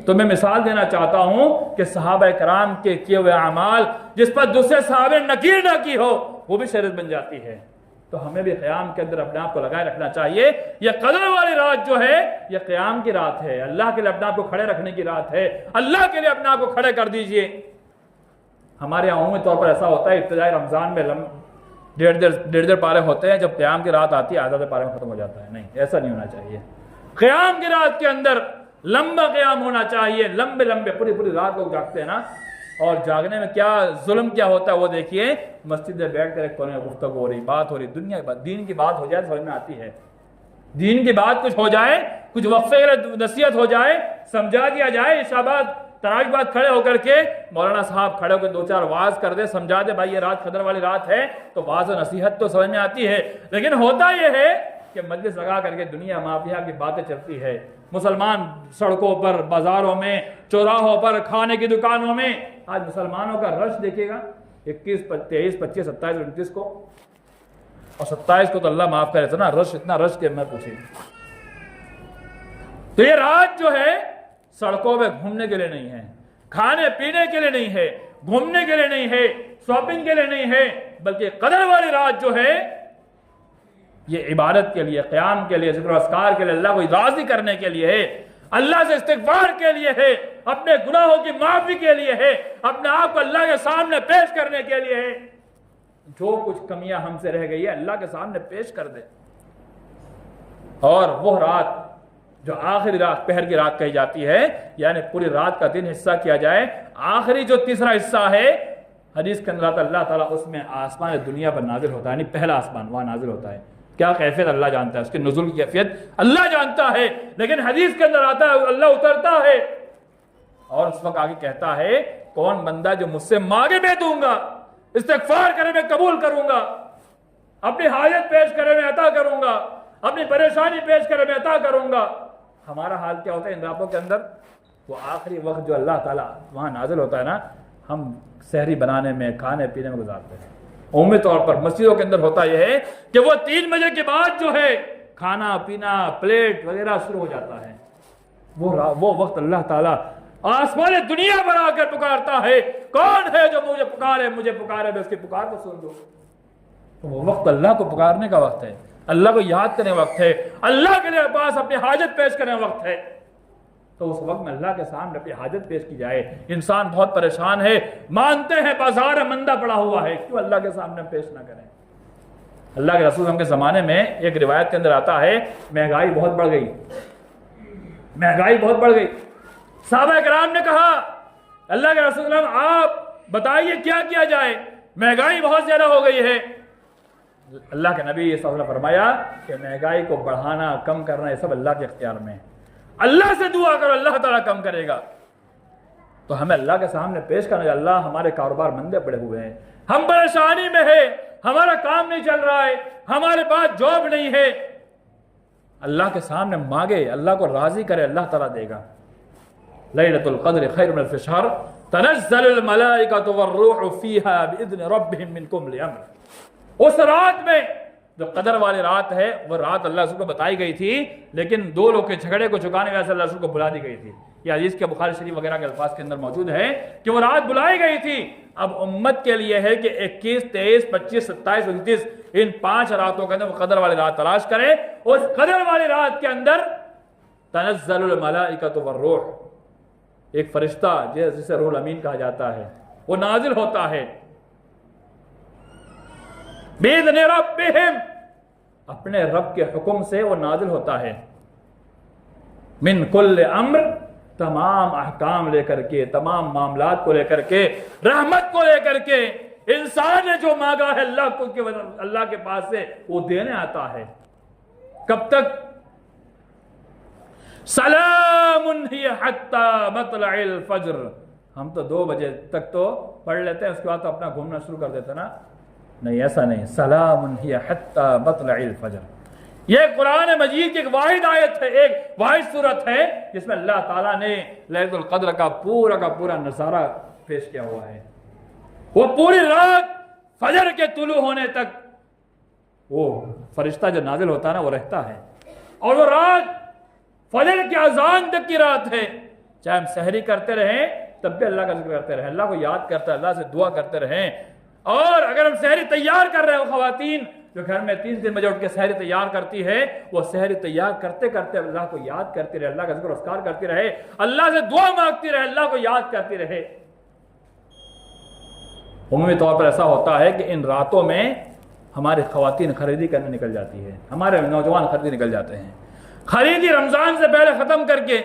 तो मैं मिसाल देना चाहता हूं कि सहाबा कराम के किए हुए अमाल जिस पर दूसरे सहाबे ने नकीर ना की हो, वो भी शरीयत बन जाती है। तो हमें भी क़याम के अंदर अपने आप को लगाए रखना चाहिए। यह कदर वाली रात जो है, यह क़याम की रात है, अल्लाह के लिए अपने आप को खड़े रखने की रात है। अल्लाह के लिए अपने आप को खड़े कर दीजिए। हमारे यहाँ उम्मी तौर पर ऐसा होता है, इब्तिदाई रमजान में डेढ़ पारे होते हैं, जब क़याम की रात आती है आधा पारे में खत्म हो जाता है। नहीं, ऐसा नहीं होना चाहिए। क़याम की रात के अंदर लंबा क़याम होना चाहिए, लंबे लंबे पूरी रात लोग जागते हैं ना, और जागने में क्या जुल्म क्या होता है वो देखिए। मस्जिद में बैठ कर एक कोने में गुफ्तगू हो रही, बात हो रही, दुनिया की बात, दीन की बात हो जाए समझ में आती है। दीन की बात कुछ हो जाए, कुछ वक्फे नसीहत हो जाए, समझा दिया जाए, शाबाद तरावी बाद खड़े होकर के मौलाना साहब खड़े होकर 2-4 वाज कर दे, समझा दे भाई ये रात कदर वाली रात है, तो वाज और नसीहत तो समझ में आती है। लेकिन होता यह है कि मजलिस लगा करके दुनिया माफिया की बातें चलती है। मुसलमान सड़कों पर, बाजारों में, चौराहों पर, खाने की दुकानों में, आज मुसलमानों का रश देखिएगा 21, 23, 25, 27 और 29 को, और 27 को तो अल्लाह माफ करे, इतना रश के मैं पूछिए। तो ये रात जो है सड़कों में घूमने के लिए नहीं है, खाने पीने के लिए नहीं है, घूमने के लिए नहीं है, शॉपिंग के लिए नहीं है, बल्कि कदर वाली रात जो है ये इबादत के लिए, क़याम के लिए, ज़िक्र अस्कार के लिए, अल्लाह को राज़ी करने के लिए है, अल्लाह से इस्तिग़फ़ार के लिए है, अपने गुनाहों की माफ़ी के लिए है, अपने आप को अल्लाह के सामने पेश करने के लिए है। जो कुछ कमियां हमसे रह गई है अल्लाह के सामने पेश कर दे। और वो रात जो आखिरी रात, पहर की रात कही जाती है, यानी पूरी रात का दिन हिस्सा किया जाए, आखिरी जो तीसरा हिस्सा है, हदीस के अंदर अल्लाह ताला उसमें आसमान दुनिया पर नाजिल होता है, यानी पहला आसमान वहां नाजिल होता है। क्या कैफियत अल्लाह जानता है, उसके नुज़ुल की कैफियत अल्लाह जानता है, लेकिन हदीस के अंदर आता है अल्लाह उतरता है और उस वक्त आगे कहता है कौन बंदा जो मुझसे मांगे मैं दूंगा, इस्तिग़फ़ार करे मैं कबूल करूंगा, अपनी हाजत पेश करे मैं अता करूंगा, अपनी परेशानी पेश करे मैं अता करूंगा। हमारा हाल क्या होता है इन रातों के अंदर? वो आखिरी वक्त जो अल्लाह ताला वहां नाजिल होता है ना, हम सहरी बनाने में, खाने पीने में गुजारते हैं। उम्मी तौर पर मस्जिदों के अंदर होता यह है कि वो 3 बजे के बाद जो है खाना पीना, प्लेट वगैरह शुरू हो जाता है। वो वक्त अल्लाह ताला आसमान दुनिया पर आकर पुकारता है, कौन है जो मुझे पुकारे, मैं उसकी पुकार को सुन दो। तो वो वक्त अल्लाह को पुकारने का वक्त है, अल्लाह को याद करने वक्त है, अल्लाह के लिए पास अपनी हाजत पेश करने वक्त है। तो उस वक्त में अल्लाह के सामने अपनी हाजत पेश की जाए। इंसान बहुत परेशान है, मानते हैं बाजार मंदा पड़ा हुआ है, क्यों अल्लाह के सामने पेश ना करें? अल्लाह के रसूल के ज़माने में एक रिवायत के अंदर आता है महंगाई बहुत बढ़ गई, महंगाई बहुत बढ़ गई। सहाबा किराम ने कहा अल्लाह के रसूल आप बताइए क्या किया जाए, महंगाई बहुत ज्यादा हो गई है। अल्लाह के नबी सल्लल्लाहु अलैहि वसल्लम ने फरमाया कि महंगाई को बढ़ाना, कम करना ये सब अल्लाह के इख्तियार में है। अल्लाह से दुआ करो, अल्लाह ताला कम करेगा। तो हमें अल्लाह के सामने पेश करना, अल्लाह हमारे कारोबार मंदे पड़े हुए हैं, हम परेशानी में है, हमारा काम नहीं चल रहा है, हमारे पास जॉब नहीं है, अल्लाह के सामने मांगे, अल्लाह को राजी करे, अल्लाह ताला देगा। लैलतुल क़द्र खैरुन मिन अल्फ़ि शहर तनज़्ज़लुल मलाइकतु वर्रूहु फ़ीहा बिइज़्नि रब्बिहिम मिन कुल्लि अम्र। उस रात में जो कदर वाली रात है, वो रात अल्लाह रसूल को बताई गई थी, लेकिन 2 लोग के झगड़े को चुकाने वजह से अल्लाह रसूल को बुला दी गई थी। यह हदीस के बुखारी शरीफ वगैरह के अल्फाज के अंदर मौजूद है कि वो रात बुलाई गई थी, अब उम्मत के लिए है कि 21, 23, 25, 27, 29 इन 5 रातों के अंदर वो कदर वाली रात तलाश करें। उस कदर वाली रात के अंदर तनज़्ज़लुल मलाइकतु वर्रूह, एक फरिश्ता जिसे रूहुल अमीन कहा जाता है, वो नाजिल होता है बिइज़्नि रब्बिहिम, अपने रब के हुक्म से वो नाजिल होता है। मिन कुल्ल अम्र, तमाम अहकाम लेकर के, तमाम मामलात को लेकर के, रहमत को लेकर के, इंसान ने जो मांगा है अल्लाह के पास से वो देने आता है। कब तक? सलामुन हिय हत्ता मतलइल फज्र। हम तो 2 बजे तक तो पढ़ लेते हैं, उसके बाद तो अपना घूमना शुरू कर देते ना। नहीं, ऐसा नहीं। सलामुन हिय हत्ता मतलइल फज्र, यह कुरान मजीद की एक वाहिद आयत है, एक वाहिद सूरत है जिसमें अल्लाह ताला ने लैलतुल कद्र का पूरा नजारा पेश किया हुआ है। वो पूरी रात फजर के तुलू होने तक वो फरिश्ता जो नाजिल होता है ना, वो रहता है। और वो रात फजर की अजान तक की रात है। चाहे हम सहरी करते रहें तब भी अल्लाह का जिक्र करते रहें, अल्लाह को याद करते रहें, अल्लाह से दुआ करते रहें। और अगर हम सहरी तैयार कर रहे हो, खवातीन जो घर में 3 बजे उठ के सहरी तैयार करती है, वो सहरी तैयार करते करते अल्लाह को याद करती रहे, अल्लाह का जिक्र अस्कार करती रहे, अल्लाह से दुआ मांगती रहे, अल्लाह को याद करती रहे। उम्मी तौर पर ऐसा होता है कि इन रातों में हमारी खवातीन खरीदी करने निकल जाती है, हमारे नौजवान खरीदी निकल जाते हैं। खरीदी रमजान से पहले खत्म करके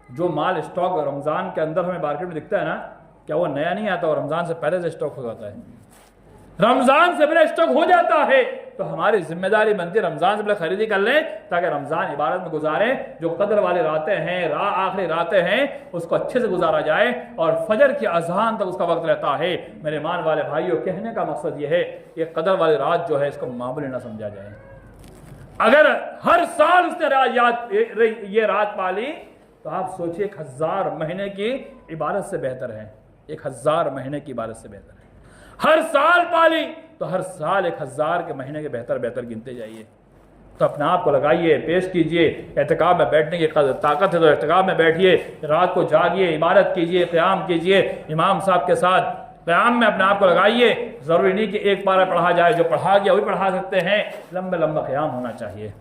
जो माल स्टॉक रमजान के अंदर हमें मार्केट में दिखता है ना, क्या वो नया नहीं आता? और रमजान से पहले से स्टॉक हो जाता है। रमजान से पहले स्टॉक हो जाता है तो हमारी जिम्मेदारी बनती है रमजान से पहले खरीदी कर लें, ताकि रमजान इबादत में गुजारें। जो कदर वाली रातें हैं, आखिरी रातें हैं, उसको अच्छे से गुजारा जाए और फजर की अजान तक उसका वक्त रहता है। मेरे मान वाले भाइयों, कहने का मकसद यह है कि कदर वाली रात जो है इसको मामूली ना समझा जाए। अगर हर साल उसने ये रात पाली तो आप सोचिए 1000 महीने की इबादत से बेहतर है। 1000 महीने की इबादत से बेहतर है। हर साल पाली तो हर साल 1000 के महीने के बेहतर गिनते जाइए। तो अपने आप को लगाइए, पेश कीजिए। एहतिकाफ में बैठने की ताकत है तो एहतिकाफ में बैठिए, रात को जागिए, इबादत कीजिए, क़याम कीजिए इमाम साहब के साथ। क़याम में अपने आप को लगाइए। ज़रूरी नहीं कि एक पारा पढ़ा जाए, जो पढ़ा गया वही पढ़ा सकते हैं। लंबा क़याम होना चाहिए,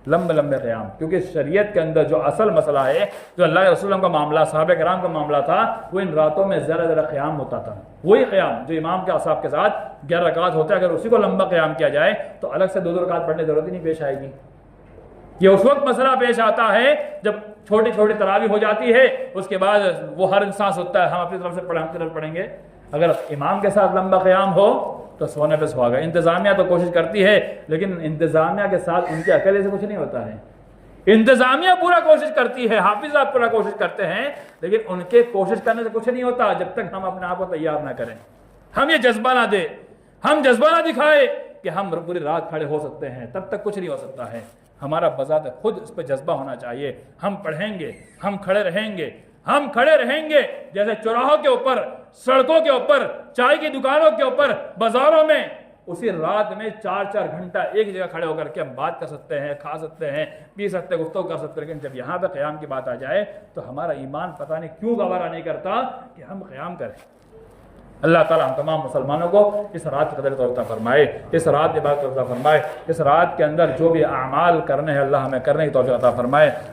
लंबे क़याम, क्योंकि शरीयत के अंदर जो असल मसला है, जो अल्लाह के रसूल का मामला, सहाबा किराम का मामला था, वो इन रातों में ज़रा क़याम होता था। वही क़याम जो इमाम के असाब के साथ 11 रकात होता है, अगर उसी को लंबा क़याम किया जाए तो अलग से 2 रकात पढ़ने की जरूरत ही नहीं पेश आएगी। ये उस वक्त मसला पेश आता है जब छोटी छोटी तरावी हो जाती है, उसके बाद वो हर इंसान सोचता है हम अपनी तरफ से पढ़ें, हम अपनी तरफ पढ़ेंगे। अगर इमाम के साथ लंबा क़याम हो तो सोने पे सुहागा। इंतजामिया तो कोशिश करती है, लेकिन इंतजामिया के साथ उनके अकेले से कुछ नहीं होता है। इंतजामिया पूरा कोशिश करती है, हाफिज साहब पूरा कोशिश करते हैं, लेकिन उनके कोशिश करने से कुछ नहीं होता जब तक हम अपने आप को तैयार ना करें, हम ये जज्बा ना दे, हम जज्बा ना दिखाए कि हम पूरी रात खड़े हो सकते हैं, तब तक कुछ नहीं हो सकता है। हमारा बजाते खुद इस पर जज्बा होना चाहिए। हम पढ़ेंगे, हम खड़े रहेंगे, हम खड़े रहेंगे जैसे चौराहों के ऊपर, सड़कों के ऊपर, चाय की दुकानों के ऊपर, बाजारों में, उसी रात में 4-4 घंटा एक जगह खड़े होकर के हम बात कर सकते हैं, खा सकते हैं, पी सकते हैं, गुफ्तगू कर सकते हैं। लेकिन जब यहाँ पे क़याम की बात आ जाए तो हमारा ईमान पता नहीं क्यों गवारा नहीं करता कि हम क़याम करें। अल्लाह ताला हम तमाम मुसलमानों को इस रात की कदर अता फरमाए, इस रात की इबादत अता फरमाए, इस रात के अंदर जो भी अमाल करने हैं अल्लाह हमें करने की तौफीक अता फरमाए।